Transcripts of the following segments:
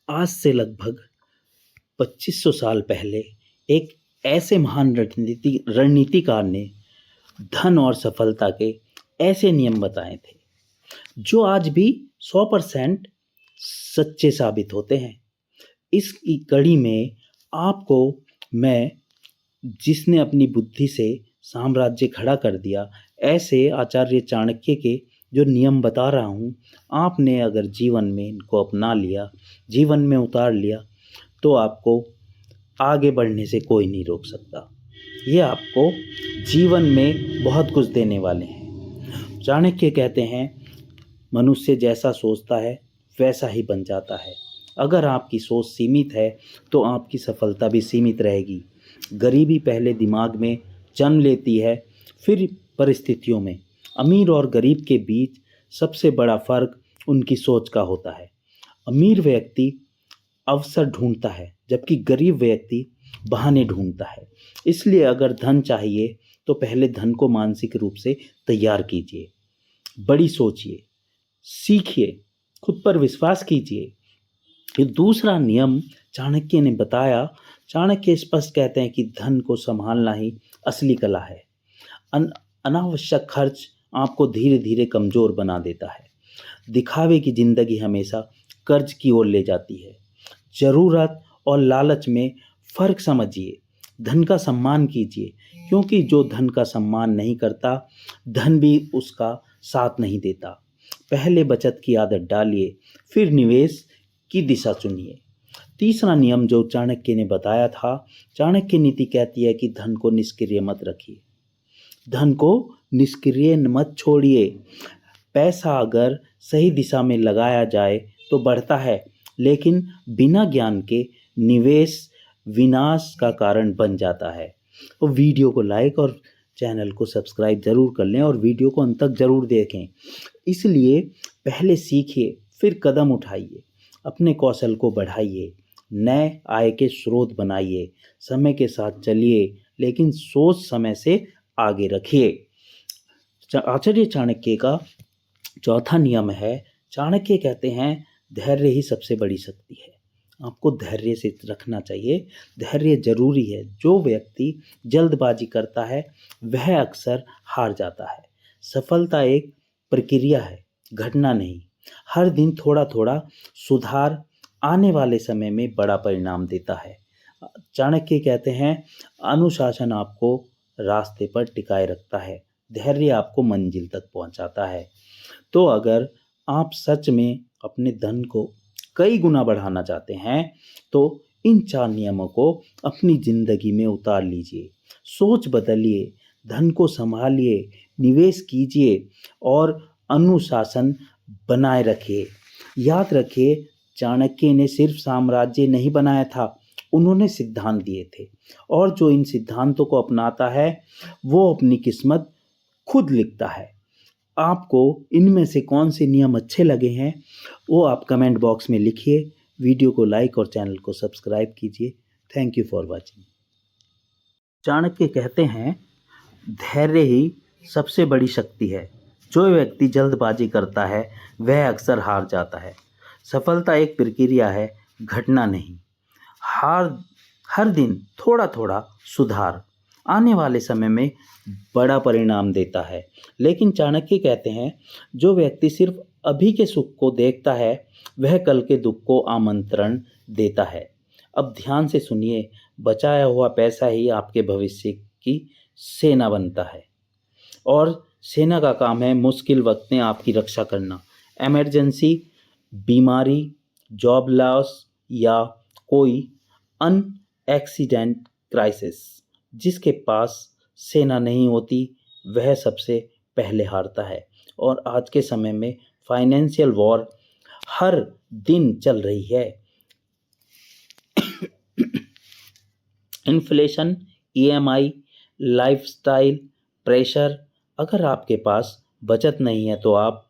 आज से लगभग 2500 साल पहले एक ऐसे महान रणनीतिकार ने धन और सफलता के ऐसे नियम बताए थे जो आज भी 100% सच्चे साबित होते हैं। इसकी कड़ी में आपको मैं, जिसने अपनी बुद्धि से साम्राज्य खड़ा कर दिया, ऐसे आचार्य चाणक्य के जो नियम बता रहा हूँ, आपने अगर जीवन में इनको अपना लिया, जीवन में उतार लिया, तो आपको आगे बढ़ने से कोई नहीं रोक सकता। ये आपको जीवन में बहुत कुछ देने वाले हैं। चाणक्य कहते हैं, मनुष्य जैसा सोचता है वैसा ही बन जाता है। अगर आपकी सोच सीमित है तो आपकी सफलता भी सीमित रहेगी। गरीबी पहले दिमाग में जन्म लेती है, फिर परिस्थितियों में। अमीर और गरीब के बीच सबसे बड़ा फर्क उनकी सोच का होता है। अमीर व्यक्ति अवसर ढूंढता है, जबकि गरीब व्यक्ति बहाने ढूंढता है। इसलिए अगर धन चाहिए तो पहले धन को मानसिक रूप से तैयार कीजिए, बड़ी सोचिए, सीखिए, खुद पर विश्वास कीजिए। ये दूसरा नियम चाणक्य ने बताया। चाणक्य स्पष्ट कहते हैं कि धन को संभालना ही असली कला है। अनावश्यक खर्च आपको धीरे धीरे कमजोर बना देता है। दिखावे की जिंदगी हमेशा कर्ज की ओर ले जाती है। जरूरत और लालच में फर्क समझिए। धन का सम्मान कीजिए, क्योंकि जो धन का सम्मान नहीं करता, धन भी उसका साथ नहीं देता। पहले बचत की आदत डालिए, फिर निवेश की दिशा चुनिए। तीसरा नियम जो चाणक्य ने बताया था, चाणक्य नीति कहती है कि धन को निष्क्रिय मत रखिए, धन को निष्क्रिय मत छोड़िए। पैसा अगर सही दिशा में लगाया जाए तो बढ़ता है, लेकिन बिना ज्ञान के निवेश विनाश का कारण बन जाता है। तो वीडियो को लाइक और चैनल को सब्सक्राइब ज़रूर कर लें और वीडियो को अंत तक ज़रूर देखें। इसलिए पहले सीखिए, फिर कदम उठाइए, अपने कौशल को बढ़ाइए, नए आय के स्रोत बनाइए, समय के साथ चलिए, लेकिन सोच समय से आगे रखिए। आचार्य चाणक्य का चौथा नियम है, चाणक्य कहते हैं धैर्य ही सबसे बड़ी शक्ति है। आपको धैर्य से रखना चाहिए, धैर्य जरूरी है। जो व्यक्ति जल्दबाजी करता है वह अक्सर हार जाता है। सफलता एक प्रक्रिया है, घटना नहीं। हर दिन थोड़ा थोड़ा सुधार आने वाले समय में बड़ा परिणाम देता है। चाणक्य कहते हैं, अनुशासन आपको रास्ते पर टिकाए रखता है, धैर्य आपको मंजिल तक पहुंचाता है। तो अगर आप सच में अपने धन को कई गुना बढ़ाना चाहते हैं तो इन 4 नियमों को अपनी जिंदगी में उतार लीजिए। सोच बदलिए, धन को संभालिए, निवेश कीजिए और अनुशासन बनाए रखिए। याद रखिए, चाणक्य ने सिर्फ साम्राज्य नहीं बनाया था, उन्होंने सिद्धांत दिए थे, और जो इन सिद्धांतों को अपनाता है वो अपनी किस्मत खुद लिखता है। आपको इनमें से कौन से नियम अच्छे लगे हैं वो आप कमेंट बॉक्स में लिखिए। वीडियो को लाइक और चैनल को सब्सक्राइब कीजिए। Thank you for watching. Chanakya कहते हैं, धैर्य ही सबसे बड़ी शक्ति है। जो व्यक्ति जल्दबाजी करता है वह अक्सर हार जाता है। सफलता एक प्रक्रिया है, घटना नहीं। हर दिन थोड़ा थोड़ा सुधार आने वाले समय में बड़ा परिणाम देता है। लेकिन चाणक्य कहते हैं, जो व्यक्ति सिर्फ अभी के सुख को देखता है वह कल के दुख को आमंत्रण देता है। अब ध्यान से सुनिए, बचाया हुआ पैसा ही आपके भविष्य की सेना बनता है, और सेना का काम है मुश्किल वक्त में आपकी रक्षा करना। इमरजेंसी, बीमारी, जॉब लॉस या कोई एक्सीडेंट क्राइसिस, जिसके पास सेना नहीं होती वह सबसे पहले हारता है। और आज के समय में फाइनेंशियल वॉर हर दिन चल रही है। Inflation, EMI, lifestyle pressure. अगर आपके पास बचत नहीं है तो आप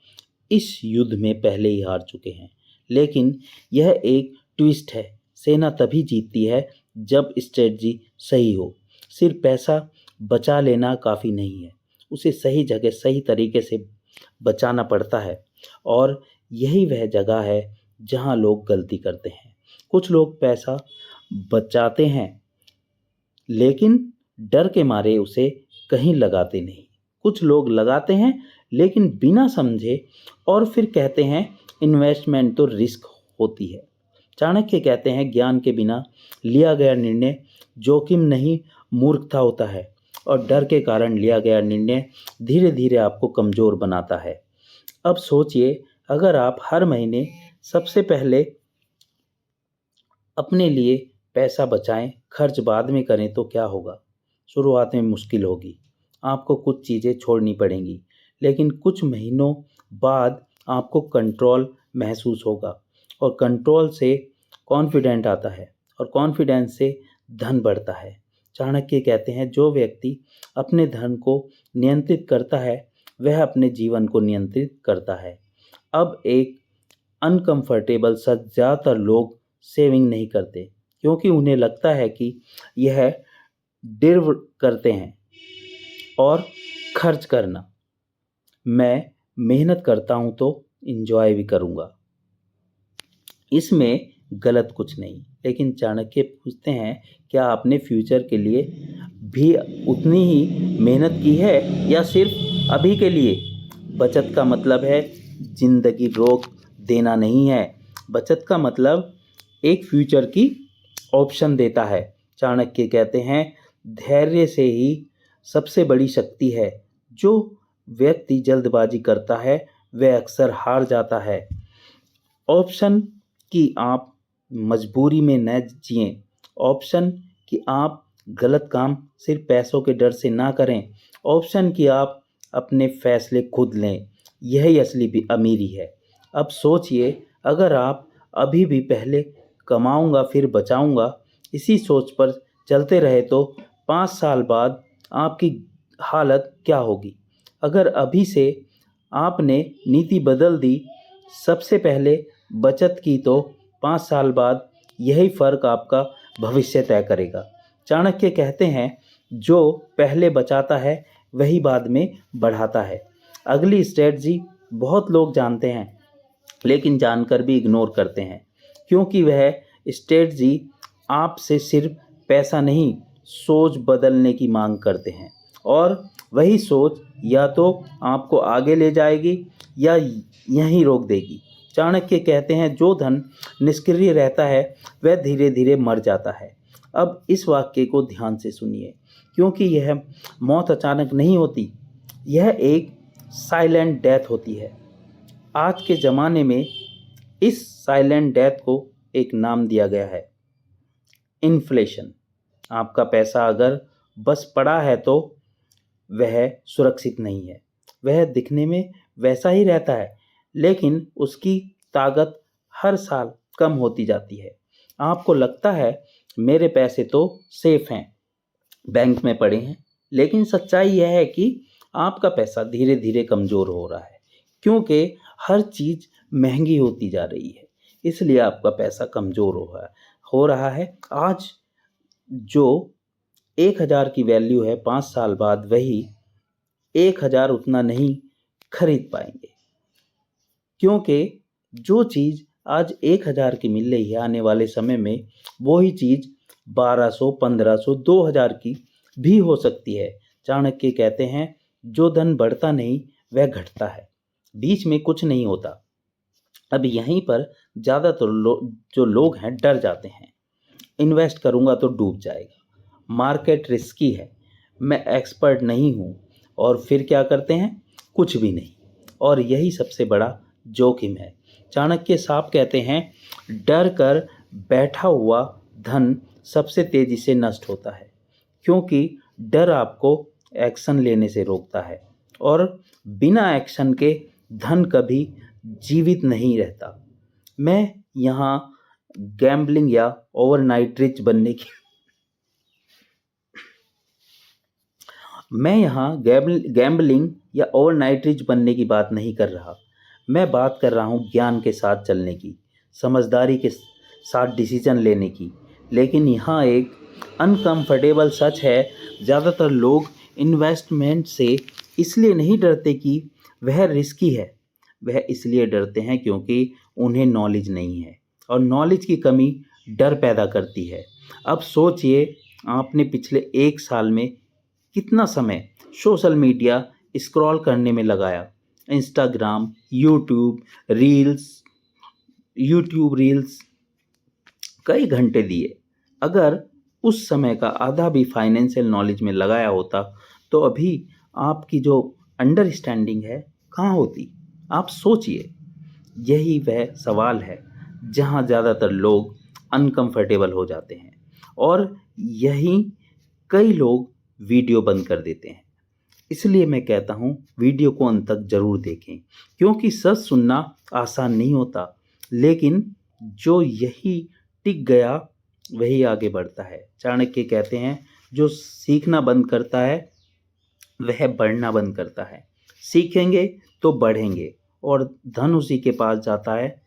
इस युद्ध में पहले ही हार चुके हैं। लेकिन यह एक ट्विस्ट है, सेना तभी जीतती है जब स्ट्रेटजी सही हो। सिर्फ पैसा बचा लेना काफ़ी नहीं है, उसे सही जगह सही तरीके से बचाना पड़ता है। और यही वह जगह है जहां लोग गलती करते हैं। कुछ लोग पैसा बचाते हैं लेकिन डर के मारे उसे कहीं लगाते नहीं। कुछ लोग लगाते हैं लेकिन बिना समझे और फिर कहते हैं इन्वेस्टमेंट तो रिस्क होती है। चाणक्य कहते हैं ज्ञान के बिना लिया गया निर्णय जोखिम नहीं मूर्खता होता है और डर के कारण लिया गया निर्णय धीरे धीरे आपको कमज़ोर बनाता है। अब सोचिए, अगर आप हर महीने सबसे पहले अपने लिए पैसा बचाएं, खर्च बाद में करें तो क्या होगा? शुरुआत में मुश्किल होगी, आपको कुछ चीज़ें छोड़नी पड़ेंगी, लेकिन कुछ महीनों बाद आपको कंट्रोल महसूस होगा और कंट्रोल से कॉन्फिडेंट आता है और कॉन्फिडेंस से धन बढ़ता है। चाणक्य कहते हैं जो व्यक्ति अपने धन को नियंत्रित करता है वह अपने जीवन को नियंत्रित करता है। अब एक अनकंफर्टेबल सच, ज़्यादातर लोग सेविंग नहीं करते क्योंकि उन्हें लगता है कि यह डिर्व करते हैं और खर्च करना। मैं मेहनत करता हूँ तो इंजॉय भी करूँगा, इसमें गलत कुछ नहीं। लेकिन चाणक्य पूछते हैं क्या आपने फ्यूचर के लिए भी उतनी ही मेहनत की है या सिर्फ अभी के लिए? बचत का मतलब है जिंदगी रोक देना नहीं है। बचत का मतलब एक फ्यूचर की ऑप्शन देता है। चाणक्य कहते हैं धैर्य से ही सबसे बड़ी शक्ति है। जो व्यक्ति जल्दबाजी करता है वह अक्सर हार जाता है। ऑप्शन कि आप मजबूरी में न जिएं, ऑप्शन कि आप गलत काम सिर्फ पैसों के डर से ना करें, ऑप्शन कि आप अपने फैसले खुद लें, यही असली भी अमीरी है। अब सोचिए, अगर आप अभी भी पहले कमाऊंगा फिर बचाऊंगा इसी सोच पर चलते रहे तो 5 साल बाद आपकी हालत क्या होगी? अगर अभी से आपने नीति बदल दी, सबसे पहले बचत की, तो 5 साल बाद यही फ़र्क आपका भविष्य तय करेगा। चाणक्य कहते हैं जो पहले बचाता है वही बाद में बढ़ाता है। अगली स्ट्रेटजी बहुत लोग जानते हैं लेकिन जानकर भी इग्नोर करते हैं क्योंकि वह स्ट्रेटजी आपसे सिर्फ पैसा नहीं, सोच बदलने की मांग करते हैं और वही सोच या तो आपको आगे ले जाएगी या यहीं रोक देगी। चाणक्य कहते हैं जो धन निष्क्रिय रहता है वह धीरे धीरे मर जाता है। अब इस वाक्य को ध्यान से सुनिए क्योंकि यह मौत अचानक नहीं होती, यह एक साइलेंट डेथ होती है। आज के ज़माने में इस साइलेंट डेथ को एक नाम दिया गया है, इन्फ्लेशन। आपका पैसा अगर बस पड़ा है तो वह सुरक्षित नहीं है। वह दिखने में वैसा ही रहता है लेकिन उसकी ताकत हर साल कम होती जाती है। आपको लगता है मेरे पैसे तो सेफ हैं, बैंक में पड़े हैं, लेकिन सच्चाई यह है कि आपका पैसा धीरे धीरे कमज़ोर हो रहा है क्योंकि हर चीज़ महंगी होती जा रही है, इसलिए आपका पैसा कमज़ोर हो रहा है। आज जो 1000 की वैल्यू है 5 साल बाद वही 1000 उतना नहीं खरीद पाएंगे क्योंकि जो चीज़ आज 1000 की मिल रही है आने वाले समय में वही चीज़ 1200, 1500, 2000 की भी हो सकती है। चाणक्य कहते हैं जो धन बढ़ता नहीं वह घटता है, बीच में कुछ नहीं होता। अब यहीं पर ज़्यादातर जो लोग हैं डर जाते हैं, इन्वेस्ट करूँगा तो डूब जाएगा, मार्केट रिस्की है, मैं एक्सपर्ट नहीं हूँ, और फिर क्या करते हैं? कुछ भी नहीं। और यही सबसे बड़ा जोखिम है। चाणक्य साफ कहते हैं डर कर बैठा हुआ धन सबसे तेज़ी से नष्ट होता है क्योंकि डर आपको एक्शन लेने से रोकता है और बिना एक्शन के धन कभी जीवित नहीं रहता। मैं यहाँ गैम्बलिंग या ओवरनाइट रिच बनने की गैम्बलिंग या ओवरनाइट रिच बनने की बात नहीं कर रहा। मैं बात कर रहा हूँ ज्ञान के साथ चलने की, समझदारी के साथ डिसीजन लेने की। लेकिन यहाँ एक अनकंफर्टेबल सच है, ज़्यादातर लोग इन्वेस्टमेंट से इसलिए नहीं डरते कि वह रिस्की है, वह इसलिए डरते हैं क्योंकि उन्हें नॉलेज नहीं है। और नॉलेज की कमी डर पैदा करती है। अब सोचिए, आपने पिछले 1 साल में कितना समय सोशल मीडिया स्क्रॉल करने में लगाया। इंस्टाग्राम, यूट्यूब रील्स कई घंटे दिए। अगर उस समय का आधा भी फाइनेंशियल नॉलेज में लगाया होता तो अभी आपकी जो अंडरस्टैंडिंग है कहाँ होती। आप सोचिए, यही वह सवाल है जहाँ ज़्यादातर लोग अनकंफर्टेबल हो जाते हैं और यही कई लोग वीडियो बंद कर देते हैं। इसलिए मैं कहता हूँ वीडियो को अंत तक जरूर देखें, क्योंकि सच सुनना आसान नहीं होता, लेकिन जो यही टिक गया वही आगे बढ़ता है। चाणक्य कहते हैं, जो सीखना बंद करता है वह बढ़ना बंद करता है। सीखेंगे तो बढ़ेंगे और धन उसी के पास जाता है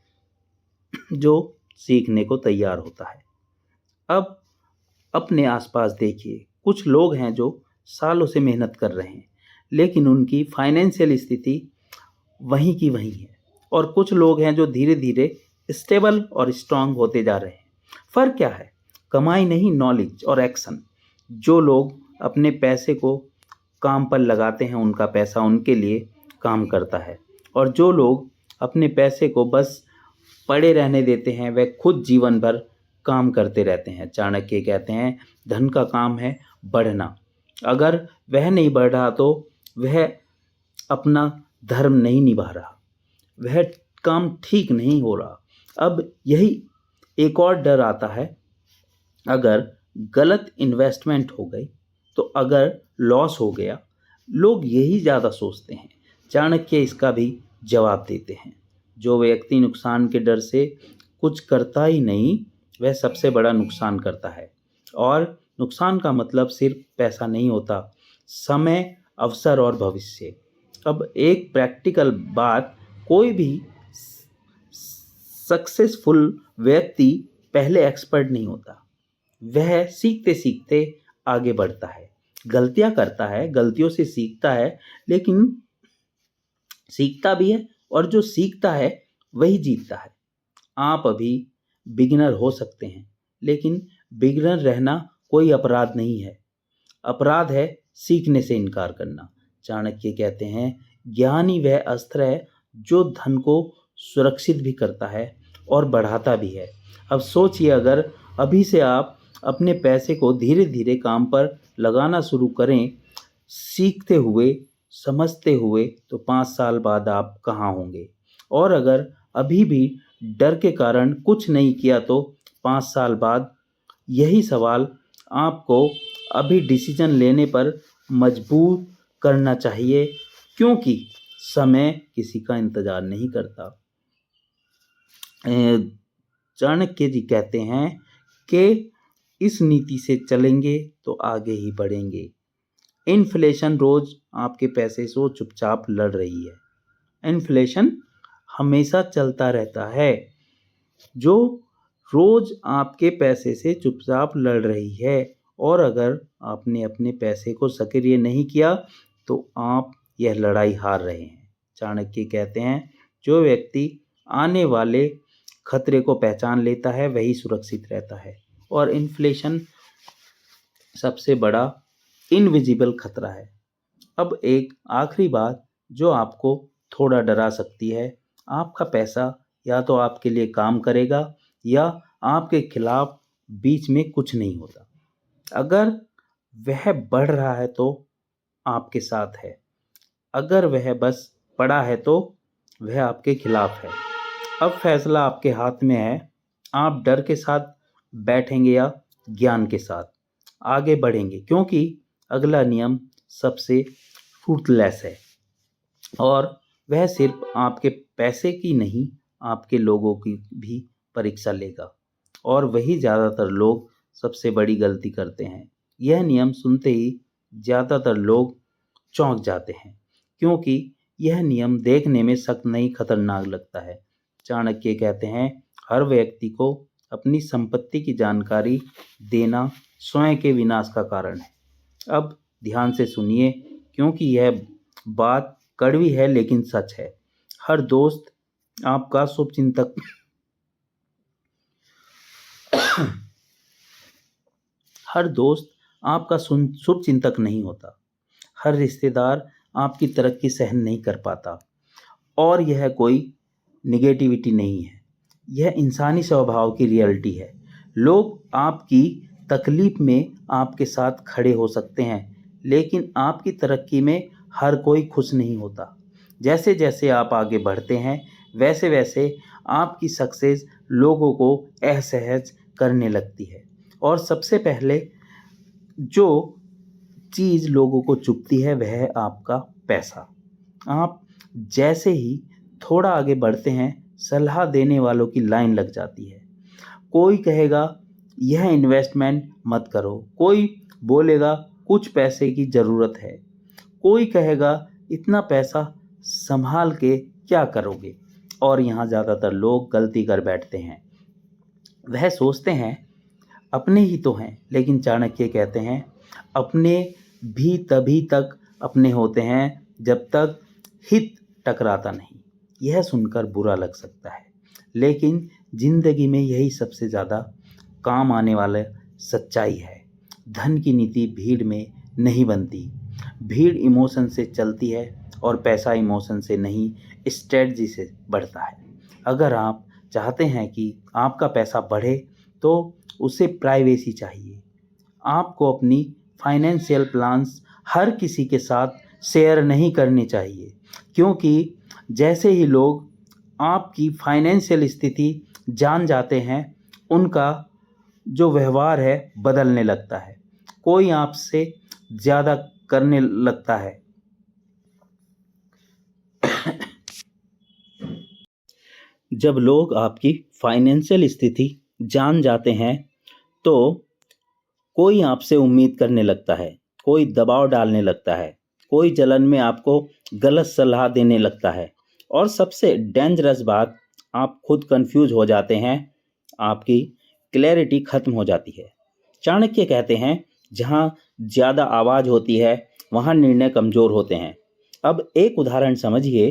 जो सीखने को तैयार होता है। अब अपने आसपास देखिए, कुछ लोग हैं जो सालों से मेहनत कर रहे हैं लेकिन उनकी फाइनेंशियल स्थिति वहीं की वहीं है, और कुछ लोग हैं जो धीरे धीरे स्टेबल और स्ट्रांग होते जा रहे हैं। फर्क क्या है? कमाई नहीं, नॉलेज और एक्शन। जो लोग अपने पैसे को काम पर लगाते हैं उनका पैसा उनके लिए काम करता है, और जो लोग अपने पैसे को बस पड़े रहने देते हैं वह खुद जीवन भर काम करते रहते हैं। चाणक्य कहते हैं, धन का काम है बढ़ना। अगर वह नहीं बढ़ रहा तो वह अपना धर्म नहीं निभा रहा, वह काम ठीक नहीं हो रहा। अब यही एक और डर आता है, अगर गलत इन्वेस्टमेंट हो गई तो अगर लॉस हो गया। लोग यही ज़्यादा सोचते हैं। चाणक्य इसका भी जवाब देते हैं, जो व्यक्ति नुकसान के डर से कुछ करता ही नहीं वह सबसे बड़ा नुकसान करता है। और नुकसान का मतलब सिर्फ पैसा नहीं होता, समय, अवसर और भविष्य। अब एक प्रैक्टिकल बात, कोई भी सक्सेसफुल व्यक्ति पहले एक्सपर्ट नहीं होता। वह सीखते सीखते आगे बढ़ता है, गलतियां करता है, गलतियों से सीखता है, लेकिन सीखता भी है, और जो सीखता है वही जीतता है। आप अभी बिगिनर हो सकते हैं, लेकिन बिगिनर रहना कोई अपराध नहीं है। अपराध है सीखने से इनकार करना। चाणक्य कहते हैं, ज्ञान ही वह अस्त्र है जो धन को सुरक्षित भी करता है और बढ़ाता भी है। अब सोचिए, अगर अभी से आप अपने पैसे को धीरे धीरे काम पर लगाना शुरू करें, सीखते हुए, समझते हुए, तो 5 साल बाद आप कहाँ होंगे? और अगर अभी भी डर के कारण कुछ नहीं किया तो 5 साल बाद यही सवाल आपको अभी डिसीजन लेने पर मजबूर करना चाहिए, क्योंकि समय किसी का इंतजार नहीं करता। चाणक्य जी कहते हैं कि इस नीति से चलेंगे तो आगे ही बढ़ेंगे। इन्फ्लेशन रोज आपके पैसे से चुपचाप लड़ रही है। इन्फ्लेशन हमेशा चलता रहता है, जो रोज आपके पैसे से चुपचाप लड़ रही है। और अगर आपने अपने पैसे को सक्रिय नहीं किया तो आप यह लड़ाई हार रहे हैं। चाणक्य कहते हैं, जो व्यक्ति आने वाले खतरे को पहचान लेता है वही सुरक्षित रहता है। और इन्फ्लेशन सबसे बड़ा इनविजिबल खतरा है। अब एक आखिरी बात जो आपको थोड़ा डरा सकती है, आपका पैसा या तो आपके लिए काम करेगा या आपके खिलाफ बीच में कुछ नहीं होता। अगर वह बढ़ रहा है तो आपके साथ है, अगर वह बस पड़ा है तो वह आपके खिलाफ है। अब फैसला आपके हाथ में है, आप डर के साथ बैठेंगे या ज्ञान के साथ आगे बढ़ेंगे, क्योंकि अगला नियम सबसे फ्रूटलेस है और वह सिर्फ आपके पैसे की नहीं, आपके लोगों की भी परीक्षा लेगा। और वही ज़्यादातर लोग सबसे बड़ी गलती करते हैं। यह नियम सुनते ही ज़्यादातर लोग चौंक जाते हैं, क्योंकि यह नियम देखने में सख्त नहीं, खतरनाक लगता है। चाणक्य कहते हैं, हर व्यक्ति को अपनी संपत्ति की जानकारी देना स्वयं के विनाश का कारण है। अब ध्यान से सुनिए, क्योंकि यह बात कड़वी है लेकिन सच है। हर दोस्त आपका शुभचिंतक हर दोस्त आपका शुभ चिंतक नहीं होता, हर रिश्तेदार आपकी तरक्की सहन नहीं कर पाता। और यह कोई निगेटिविटी नहीं है, यह इंसानी स्वभाव की रियलिटी है। लोग आपकी तकलीफ में आपके साथ खड़े हो सकते हैं, लेकिन आपकी तरक्की में हर कोई खुश नहीं होता। जैसे जैसे आप आगे बढ़ते हैं, वैसे वैसे आपकी सक्सेस लोगों को असहज करने लगती है। और सबसे पहले जो चीज़ लोगों को चुभती है वह है आपका पैसा। आप जैसे ही थोड़ा आगे बढ़ते हैं, सलाह देने वालों की लाइन लग जाती है। कोई कहेगा यह इन्वेस्टमेंट मत करो, कोई बोलेगा कुछ पैसे की ज़रूरत है, कोई कहेगा इतना पैसा संभाल के क्या करोगे। और यहाँ ज़्यादातर लोग गलती कर बैठते हैं। वह सोचते हैं अपने ही तो हैं, लेकिन चाणक्य कहते हैं अपने भी तभी तक अपने होते हैं जब तक हित टकराता नहीं। यह सुनकर बुरा लग सकता है, लेकिन जिंदगी में यही सबसे ज़्यादा काम आने वाला सच्चाई है। धन की नीति भीड़ में नहीं बनती, भीड़ इमोशन से चलती है और पैसा इमोशन से नहीं, स्ट्रेटजी से बढ़ता है। अगर आप चाहते हैं कि आपका पैसा बढ़े तो उसे प्राइवेसी चाहिए। आपको अपनी फाइनेंशियल प्लान्स हर किसी के साथ शेयर नहीं करने चाहिए, क्योंकि जैसे ही लोग आपकी फाइनेंशियल स्थिति जान जाते हैं, उनका जो व्यवहार है बदलने लगता है। कोई आपसे ज़्यादा करने लगता है। जब लोग आपकी फाइनेंशियल स्थिति जान जाते हैं तो कोई आपसे उम्मीद करने लगता है, कोई दबाव डालने लगता है, कोई जलन में आपको गलत सलाह देने लगता है। और सबसे डेंजरस बात, आप खुद कंफ्यूज हो जाते हैं, आपकी क्लैरिटी खत्म हो जाती है। चाणक्य कहते हैं जहाँ ज़्यादा आवाज़ होती है वहाँ निर्णय कमज़ोर होते हैं। अब एक उदाहरण समझिए,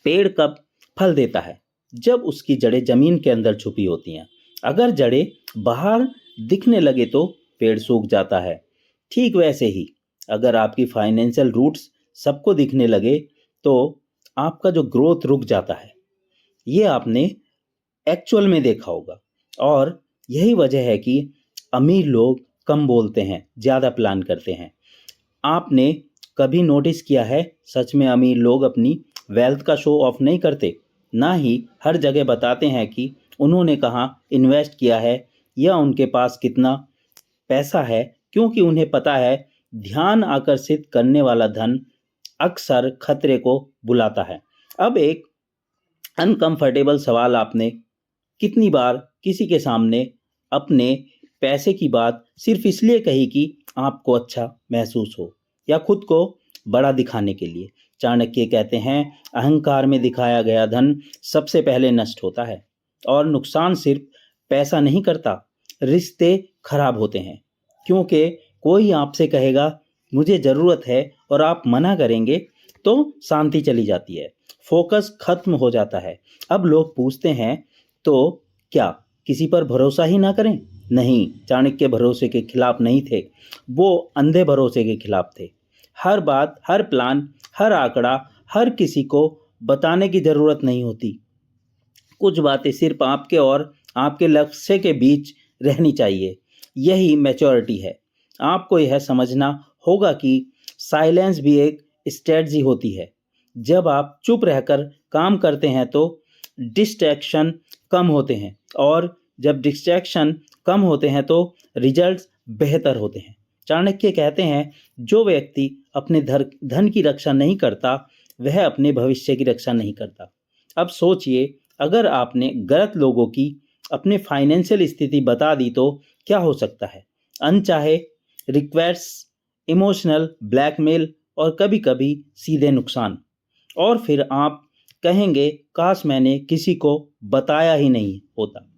पेड़ कब फल देता है? जब उसकी जड़ें ज़मीन के अंदर छुपी होती हैं। अगर जड़ें बाहर दिखने लगे तो पेड़ सूख जाता है। ठीक वैसे ही अगर आपकी फाइनेंशियल रूट्स सबको दिखने लगे तो आपका जो ग्रोथ रुक जाता है। ये आपने एक्चुअल में देखा होगा। और यही वजह है कि अमीर लोग कम बोलते हैं, ज़्यादा प्लान करते हैं। आपने कभी नोटिस किया है सच में अमीर लोग अपनी वेल्थ का शो ऑफ नहीं करते, ना ही हर जगह बताते हैं कि उन्होंने कहाँ इन्वेस्ट किया है या उनके पास कितना पैसा है, क्योंकि उन्हें पता है ध्यान आकर्षित करने वाला धन अक्सर खतरे को बुलाता है। अब एक अनकंफर्टेबल सवाल, आपने कितनी बार किसी के सामने अपने पैसे की बात सिर्फ इसलिए कही कि आपको अच्छा महसूस हो या खुद को बड़ा दिखाने के लिए? चाणक्य कहते हैं अहंकार में दिखाया गया धन सबसे पहले नष्ट होता है। और नुकसान सिर्फ पैसा नहीं करता, रिश्ते खराब होते हैं, क्योंकि कोई आपसे कहेगा मुझे ज़रूरत है और आप मना करेंगे तो शांति चली जाती है, फोकस खत्म हो जाता है। अब लोग पूछते हैं तो क्या किसी पर भरोसा ही ना करें? नहीं, चाणक्य भरोसे के खिलाफ नहीं थे, वो अंधे भरोसे के खिलाफ थे। हर बात, हर प्लान, हर आंकड़ा, हर किसी को बताने की ज़रूरत नहीं होती। कुछ बातें सिर्फ आपके और आपके लक्ष्य के बीच रहनी चाहिए। यही मैच्योरिटी है। आपको यह समझना होगा कि साइलेंस भी एक स्ट्रेटजी होती है। जब आप चुप रहकर काम करते हैं तो डिस्ट्रैक्शन कम होते हैं, और जब डिस्ट्रैक्शन कम होते हैं तो रिजल्ट्स बेहतर होते हैं। चाणक्य कहते हैं जो व्यक्ति अपने धन की रक्षा नहीं करता वह अपने भविष्य की रक्षा नहीं करता। अब सोचिए, अगर आपने गलत लोगों की अपने फाइनेंशियल स्थिति बता दी तो क्या हो सकता है? अनचाहे रिक्वेस्ट, इमोशनल ब्लैकमेल और कभी कभी सीधे नुकसान। और फिर आप कहेंगे काश मैंने किसी को बताया ही नहीं होता।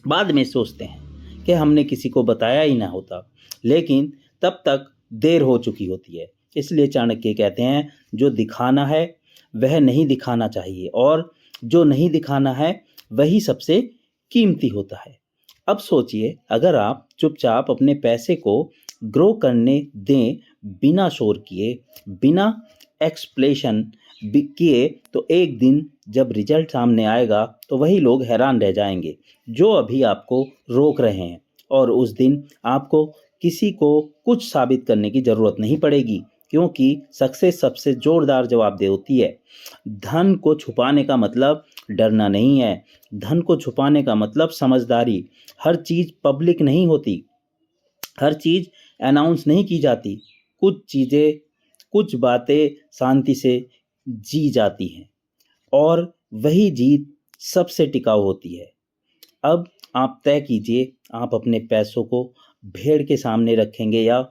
बाद में सोचते हैं कि हमने किसी को बताया ही ना होता, लेकिन तब तक देर हो चुकी होती है। इसलिए चाणक्य कहते हैं जो दिखाना है वह नहीं दिखाना चाहिए, और जो नहीं दिखाना है वही सबसे कीमती होता है। अब सोचिए, अगर आप चुपचाप अपने पैसे को ग्रो करने दें, बिना शोर किए, बिना एक्सप्लेशन किए, तो एक दिन जब रिजल्ट सामने आएगा तो वही लोग हैरान रह जाएंगे जो अभी आपको रोक रहे हैं। और उस दिन आपको किसी को कुछ साबित करने की ज़रूरत नहीं पड़ेगी, क्योंकि सक्सेस सबसे जोरदार जवाबदेह होती है। धन को छुपाने का मतलब डरना नहीं है, धन को छुपाने का मतलब समझदारी। हर चीज़ पब्लिक नहीं होती, हर चीज़ अनाउंस नहीं की जाती। कुछ चीज़ें, कुछ बातें शांति से जी जाती हैं, और वही जीत सबसे टिकाऊ होती है। अब आप तय कीजिए, आप अपने पैसों को भीड़ के सामने रखेंगे या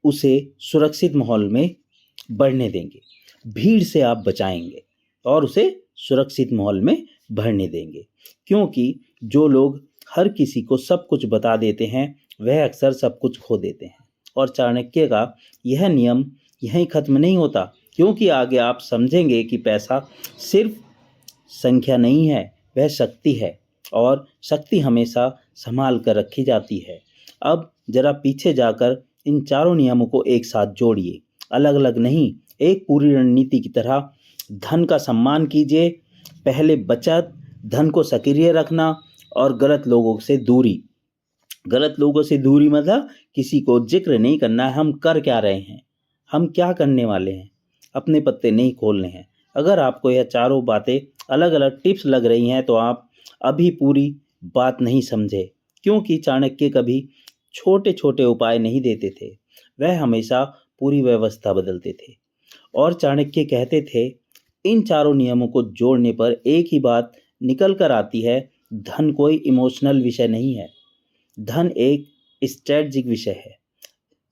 उसे सुरक्षित माहौल में बढ़ने देंगे। भीड़ से आप बचाएंगे और उसे सुरक्षित माहौल में भरने देंगे, क्योंकि जो लोग हर किसी को सब कुछ बता देते हैं वह अक्सर सब कुछ खो देते हैं। और चाणक्य का यह नियम यहीं ख़त्म नहीं होता, क्योंकि आगे आप समझेंगे कि पैसा सिर्फ संख्या नहीं है, वह शक्ति है, और शक्ति हमेशा संभाल कर रखी जाती है। अब जरा पीछे जाकर इन चारों नियमों को एक साथ जोड़िए, अलग अलग नहीं, एक पूरी रणनीति की तरह। धन का सम्मान कीजिए, पहले बचत, धन को सक्रिय रखना, और गलत लोगों से दूरी। गलत लोगों से दूरी मतलब किसी को जिक्र नहीं करना है हम कर क्या रहे हैं, हम क्या करने वाले हैं, अपने पत्ते नहीं खोलने हैं। अगर आपको यह चारों बातें अलग अलग टिप्स लग रही हैं तो आप अभी पूरी बात नहीं समझे, क्योंकि चाणक्य कभी छोटे छोटे उपाय नहीं देते थे, वह हमेशा पूरी व्यवस्था बदलते थे। और चाणक्य कहते थे, इन चारों नियमों को जोड़ने पर एक ही बात निकल कर आती है, धन कोई इमोशनल विषय नहीं है, धन एक स्ट्रेटजिक विषय है।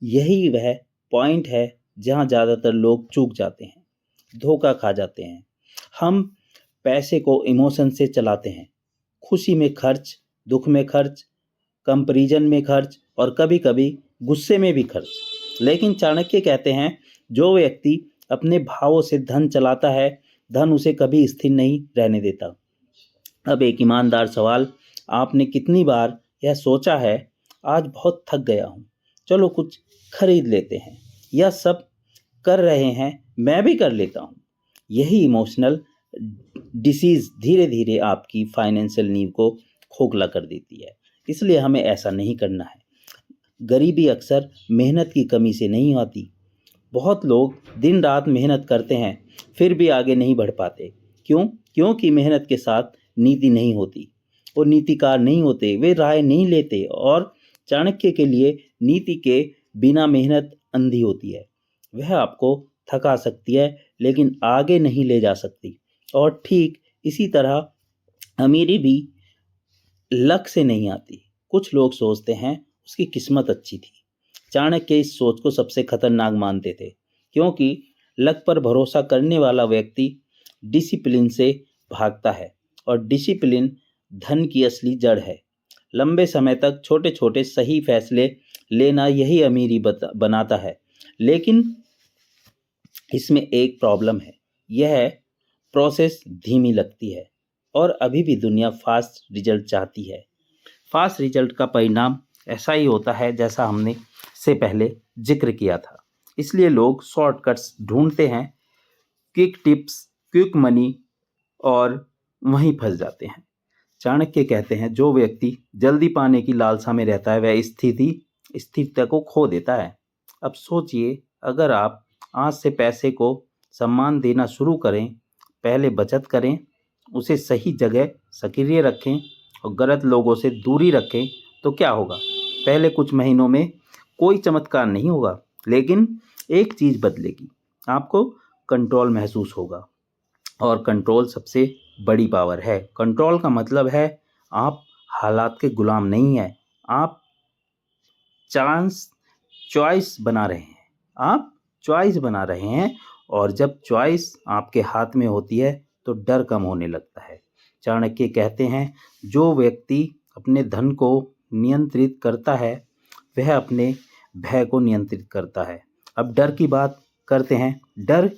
यही वह पॉइंट है जहाँ ज़्यादातर लोग चूक जाते हैं, धोखा खा जाते हैं। हम पैसे को इमोशन से चलाते हैं, खुशी में खर्च, दुख में खर्च, कंपैरिजन में खर्च, और कभी कभी गुस्से में भी खर्च। लेकिन चाणक्य कहते हैं, जो व्यक्ति अपने भावों से धन चलाता है, धन उसे कभी स्थिर नहीं रहने देता। अब एक ईमानदार सवाल, आपने कितनी बार यह सोचा है, आज बहुत थक गया हूँ, चलो कुछ खरीद लेते हैं, यह सब कर रहे हैं मैं भी कर लेता हूँ। यही इमोशनल डिसीज़ धीरे धीरे आपकी फाइनेंशियल नींव को खोखला कर देती है। इसलिए हमें ऐसा नहीं करना है। गरीबी अक्सर मेहनत की कमी से नहीं आती। बहुत लोग दिन रात मेहनत करते हैं फिर भी आगे नहीं बढ़ पाते। क्यों? क्योंकि मेहनत के साथ नीति नहीं होती, वो नीतिकार नहीं होते, वे राय नहीं लेते। और चाणक्य के लिए नीति के बिना मेहनत अंधी होती है, वह आपको थका सकती है लेकिन आगे नहीं ले जा सकती। और ठीक इसी तरह अमीरी भी लक से नहीं आती। कुछ लोग सोचते हैं उसकी किस्मत अच्छी थी। चाणक्य इस सोच को सबसे खतरनाक मानते थे, क्योंकि लक पर भरोसा करने वाला व्यक्ति डिसिप्लिन से भागता है, और डिसिप्लिन धन की असली जड़ है। लंबे समय तक छोटे छोटे सही फैसले लेना यही अमीरी बनाता है। लेकिन इसमें एक प्रॉब्लम है, यह प्रोसेस धीमी लगती है, और अभी भी दुनिया फास्ट रिजल्ट चाहती है। फास्ट रिजल्ट का परिणाम ऐसा ही होता है जैसा हमने से पहले जिक्र किया था। इसलिए लोग शॉर्टकट्स ढूंढते हैं, क्विक टिप्स, क्विक मनी, और वहीं फंस जाते हैं। चाणक्य कहते हैं, जो व्यक्ति जल्दी पाने की लालसा में रहता है वह स्थिरता को खो देता है। अब सोचिए, अगर आप आज से पैसे को सम्मान देना शुरू करें, पहले बचत करें, उसे सही जगह सक्रिय रखें, और गलत लोगों से दूरी रखें, तो क्या होगा? पहले कुछ महीनों में कोई चमत्कार नहीं होगा, लेकिन एक चीज़ बदलेगी, आपको कंट्रोल महसूस होगा। और कंट्रोल सबसे बड़ी पावर है। कंट्रोल का मतलब है आप हालात के गुलाम नहीं हैं, आप चॉइस बना रहे हैं, आप चॉइस बना रहे हैं। और जब चॉइस आपके हाथ में होती है तो डर कम होने लगता है। चाणक्य कहते हैं, जो व्यक्ति अपने धन को नियंत्रित करता है वह अपने भय को नियंत्रित करता है। अब डर की बात करते हैं। डर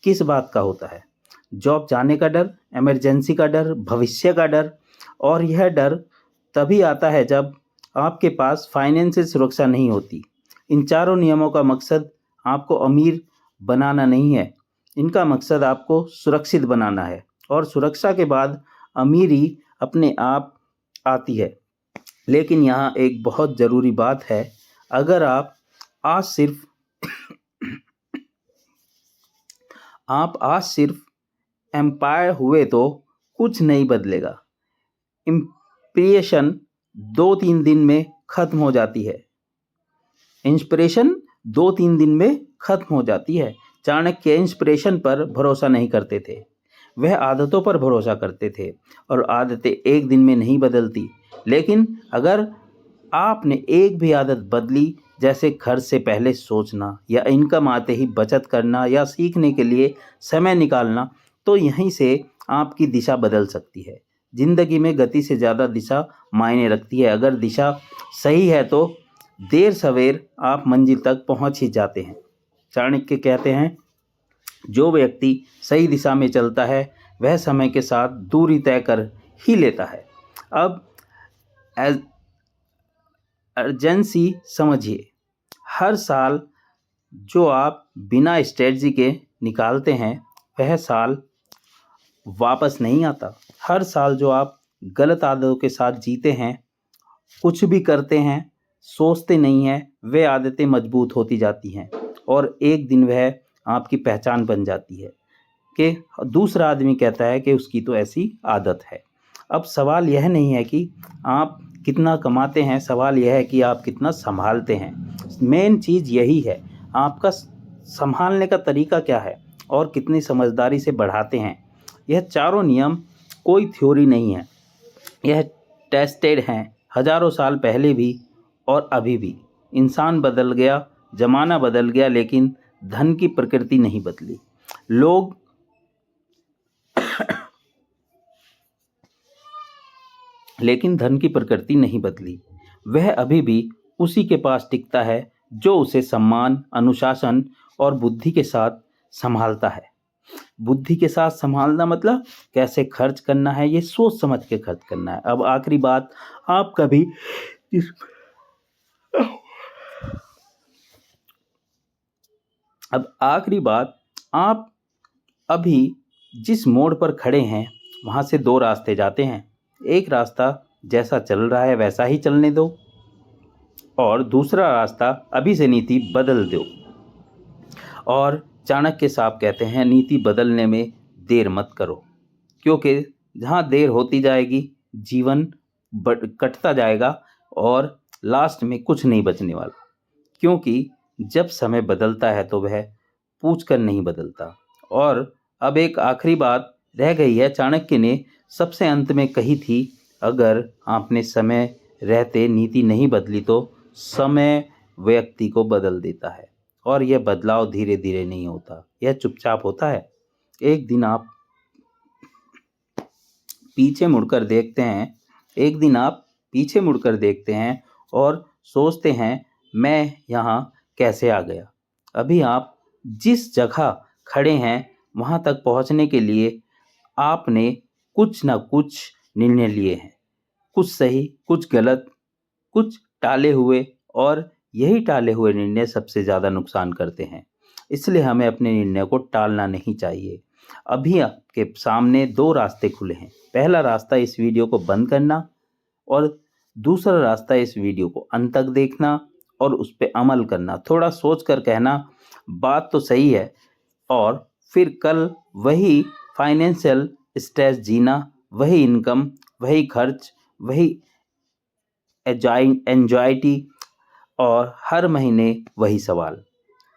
किस बात का होता है? जॉब जाने का डर, इमरजेंसी का डर, भविष्य का डर। और यह डर तभी आता है जब आपके पास फाइनेंशियल सुरक्षा नहीं होती। इन चारों नियमों का मकसद आपको अमीर बनाना नहीं है, इनका मकसद आपको सुरक्षित बनाना है, और सुरक्षा के बाद अमीरी अपने आप आती है। लेकिन यहाँ एक बहुत ज़रूरी बात है, अगर आप आज सिर्फ एम्पायर हुए तो कुछ नहीं बदलेगा। इंस्पिरेशन 2-3 दिन में खत्म हो जाती है। इंस्पिरेशन 2-3 दिन में खत्म हो जाती है। चाणक्य इंस्पिरेशन पर भरोसा नहीं करते थे, वह आदतों पर भरोसा करते थे, और आदतें एक दिन में नहीं बदलती। लेकिन अगर आपने एक भी आदत बदली, जैसे घर से पहले सोचना, या इनकम आते ही बचत करना, या सीखने के लिए समय निकालना, तो यहीं से आपकी दिशा बदल सकती है। जिंदगी में गति से ज़्यादा दिशा मायने रखती है। अगर दिशा सही है तो देर सवेर आप मंजिल तक पहुंच ही जाते हैं। चाणक्य कहते हैं, जो व्यक्ति सही दिशा में चलता है वह समय के साथ दूरी तय कर ही लेता है। अब अर्जेंसी समझिए, हर साल जो आप बिना स्ट्रेटजी के निकालते हैं वह साल वापस नहीं आता। हर साल जो आप गलत आदतों के साथ जीते हैं, कुछ भी करते हैं, सोचते नहीं हैं, वे आदतें मजबूत होती जाती हैं, और एक दिन वह आपकी पहचान बन जाती है कि दूसरा आदमी कहता है कि उसकी तो ऐसी आदत है। अब सवाल यह नहीं है कि आप कितना कमाते हैं, सवाल यह है कि आप कितना संभालते हैं। मेन चीज़ यही है, आपका संभालने का तरीका क्या है और कितनी समझदारी से बढ़ाते हैं। यह चारों नियम कोई थ्योरी नहीं है, यह टेस्टेड हैं हजारों साल पहले भी और अभी भी। इंसान बदल गया, जमाना बदल गया, लेकिन धन की प्रकृति नहीं बदली। लेकिन धन की प्रकृति नहीं बदली, वह अभी भी उसी के पास टिकता है जो उसे सम्मान, अनुशासन और बुद्धि के साथ संभालता है। बुद्धि के साथ संभालना मतलब कैसे खर्च करना है, ये सोच समझ के खर्च करना है। अब आखिरी बात, आप अभी जिस मोड़ पर खड़े हैं वहाँ से 2 रास्ते जाते हैं। एक रास्ता जैसा चल रहा है वैसा ही चलने दो, और दूसरा रास्ता अभी से नीति बदल दो। और चाणक्य साहब कहते हैं, नीति बदलने में देर मत करो, क्योंकि जहाँ देर होती जाएगी जीवन कटता जाएगा और लास्ट में कुछ नहीं बचने वाला। क्योंकि जब समय बदलता है तो वह पूछ कर नहीं बदलता। और अब एक आखिरी बात रह गई है, चाणक्य ने सबसे अंत में कही थी, अगर आपने समय रहते नीति नहीं बदली तो समय व्यक्ति को बदल देता है, और यह बदलाव धीरे धीरे नहीं होता, यह चुपचाप होता है। एक दिन आप पीछे मुड़कर देखते हैं और सोचते हैं, मैं यहाँ कैसे आ गया। अभी आप जिस जगह खड़े हैं वहाँ तक पहुँचने के लिए आपने कुछ ना कुछ निर्णय लिए हैं, कुछ सही, कुछ गलत, कुछ टाले हुए, और यही टाले हुए निर्णय सबसे ज़्यादा नुकसान करते हैं। इसलिए हमें अपने निर्णय को टालना नहीं चाहिए। अभी आपके सामने 2 रास्ते खुले हैं। पहला रास्ता इस वीडियो को बंद करना, और दूसरा रास्ता इस वीडियो को अंत तक देखना और उस पर अमल करना। थोड़ा सोच कर कहना, बात तो सही है, और फिर कल वही फाइनेंशियल स्ट्रेस जीना, वही इनकम, वही खर्च, वही एंजाइटी, और हर महीने वही सवाल,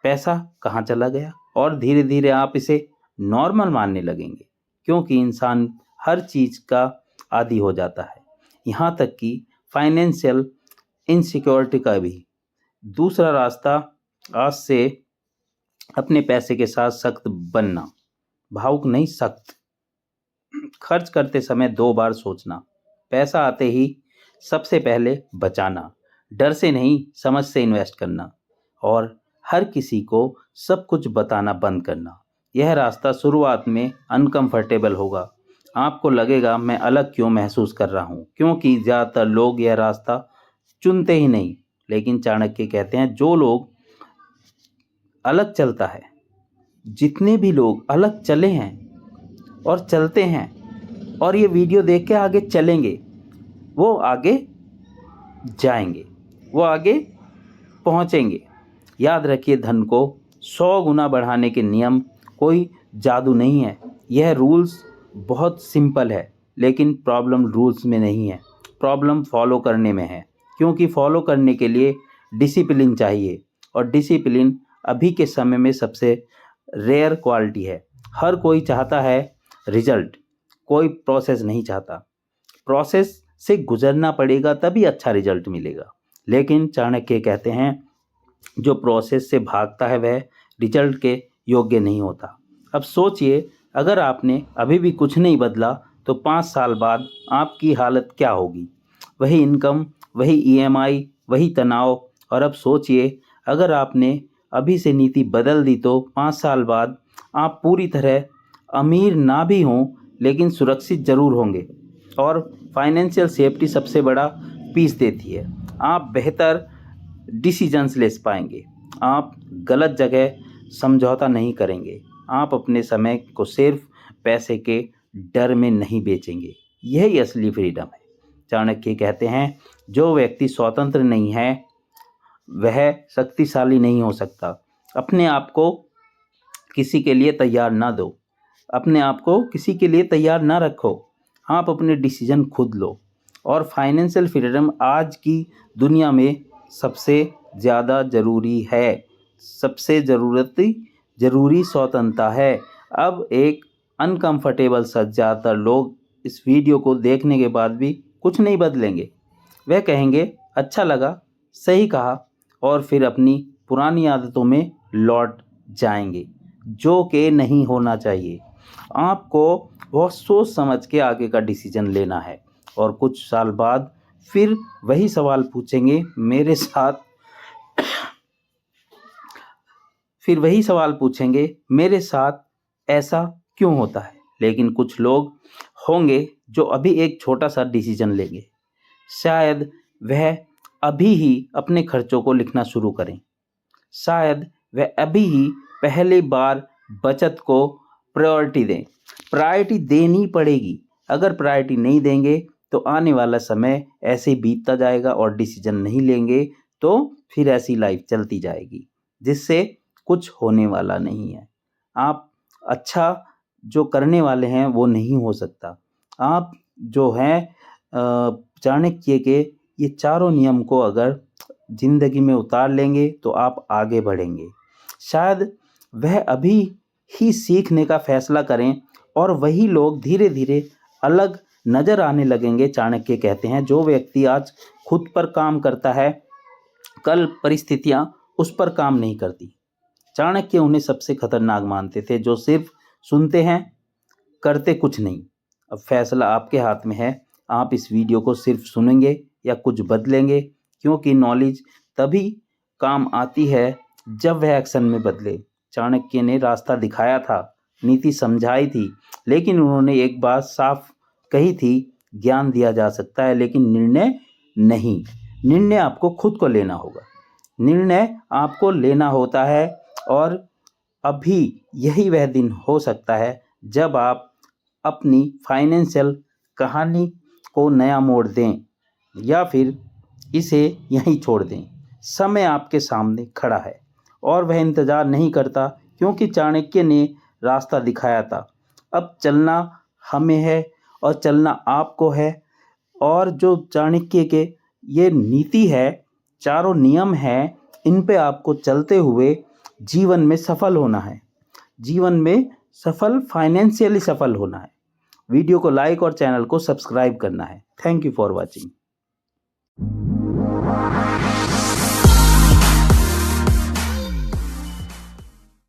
पैसा कहाँ चला गया। और धीरे धीरे आप इसे नॉर्मल मानने लगेंगे, क्योंकि इंसान हर चीज़ का आदी हो जाता है, यहाँ तक कि फाइनेंशियल इनसिक्योरिटी का भी। दूसरा रास्ता, आज से अपने पैसे के साथ सख्त बनना, भावुक नहीं सख्त। खर्च करते समय 2 बार सोचना, पैसा आते ही सबसे पहले बचाना, डर से नहीं समझ से इन्वेस्ट करना, और हर किसी को सब कुछ बताना बंद करना। यह रास्ता शुरुआत में अनकंफर्टेबल होगा, आपको लगेगा मैं अलग क्यों महसूस कर रहा हूँ, क्योंकि ज़्यादातर लोग यह रास्ता चुनते ही नहीं। लेकिन चाणक्य कहते हैं जो लोग अलग चलता है, जितने भी लोग अलग चले हैं और चलते हैं और ये वीडियो देख के आगे चलेंगे, वो आगे जाएंगे, वो आगे पहुंचेंगे। याद रखिए, धन को 100 गुना बढ़ाने के नियम कोई जादू नहीं है। यह रूल्स बहुत सिंपल है, लेकिन प्रॉब्लम रूल्स में नहीं है, प्रॉब्लम फॉलो करने में है। क्योंकि फॉलो करने के लिए डिसिप्लिन चाहिए, और डिसिप्लिन अभी के समय में सबसे रेयर क्वालिटी है। हर कोई चाहता है रिजल्ट, कोई प्रोसेस नहीं चाहता। प्रोसेस से गुजरना पड़ेगा तभी अच्छा रिजल्ट मिलेगा। लेकिन चाणक्य कहते हैं जो प्रोसेस से भागता है वह रिजल्ट के योग्य नहीं होता। अब सोचिए, अगर आपने अभी भी कुछ नहीं बदला तो 5 साल बाद आपकी हालत क्या होगी? वही इनकम, वही ईएमआई, वही तनाव। और अब सोचिए, अगर आपने अभी से नीति बदल दी तो 5 साल बाद आप पूरी तरह अमीर ना भी हों, लेकिन सुरक्षित ज़रूर होंगे। और फाइनेंशियल सेफ्टी सबसे बड़ा पीस देती है। आप बेहतर डिसीजंस ले पाएंगे, आप गलत जगह समझौता नहीं करेंगे, आप अपने समय को सिर्फ पैसे के डर में नहीं बेचेंगे। यही असली फ्रीडम है। चाणक्य कहते हैं जो व्यक्ति स्वतंत्र नहीं है वह शक्तिशाली नहीं हो सकता। अपने आप को किसी के लिए तैयार ना दो, अपने आप को किसी के लिए तैयार ना रखो। आप अपने डिसीजन खुद लो। और फाइनेंशियल फ्रीडम आज की दुनिया में सबसे ज़्यादा ज़रूरी है, सबसे ज़रूरी स्वतंत्रता है। अब एक अनकंफर्टेबल सा ज़्यादातर लोग इस वीडियो को देखने के बाद भी कुछ नहीं बदलेंगे। वह कहेंगे अच्छा लगा, सही कहा, और फिर अपनी पुरानी आदतों में लौट जाएंगे, जो कि नहीं होना चाहिए। आपको बहुत सोच समझ के आगे का डिसीजन लेना है। और कुछ साल बाद फिर वही सवाल पूछेंगे मेरे साथ ऐसा क्यों होता है। लेकिन कुछ लोग होंगे जो अभी एक छोटा सा डिसीजन लेंगे। शायद वह अभी ही अपने खर्चों को लिखना शुरू करें, शायद वह अभी ही पहली बार बचत को प्रायोरिटी दें। प्रायोरिटी देनी पड़ेगी। अगर प्रायोरिटी नहीं देंगे तो आने वाला समय ऐसे ही बीतता जाएगा, और डिसीजन नहीं लेंगे तो फिर ऐसी लाइफ चलती जाएगी जिससे कुछ होने वाला नहीं है। आप अच्छा जो करने वाले हैं वो नहीं हो सकता। आप जो हैं चाणक्य के ये चारों नियम को अगर ज़िंदगी में उतार लेंगे तो आप आगे बढ़ेंगे। शायद वह अभी ही सीखने का फैसला करें और वही लोग धीरे धीरे अलग नज़र आने लगेंगे। चाणक्य कहते हैं जो व्यक्ति आज खुद पर काम करता है, कल परिस्थितियां उस पर काम नहीं करती। चाणक्य उन्हें सबसे खतरनाक मानते थे जो सिर्फ सुनते हैं, करते कुछ नहीं। अब फैसला आपके हाथ में है। आप इस वीडियो को सिर्फ सुनेंगे या कुछ बदलेंगे, क्योंकि नॉलेज तभी काम आती है जब वह एक्शन में बदले। चाणक्य ने रास्ता दिखाया था, नीति समझाई थी, लेकिन उन्होंने एक बात साफ कही थी, ज्ञान दिया जा सकता है लेकिन निर्णय नहीं। निर्णय आपको खुद को लेना होगा, निर्णय आपको लेना होता है। और अभी यही वह दिन हो सकता है जब आप अपनी फाइनेंशियल कहानी को नया मोड़ दें या फिर इसे यहीं छोड़ दें। समय आपके सामने खड़ा है और वह इंतज़ार नहीं करता, क्योंकि चाणक्य ने रास्ता दिखाया था। अब चलना हमें है और चलना आपको है। और जो चाणक्य के ये नीति है, चारों नियम हैं, इन पे आपको चलते हुए जीवन में सफल होना है, जीवन में सफल, फाइनेंशियली सफल होना है। वीडियो को लाइक और चैनल को सब्सक्राइब करना है। Thank you for watching.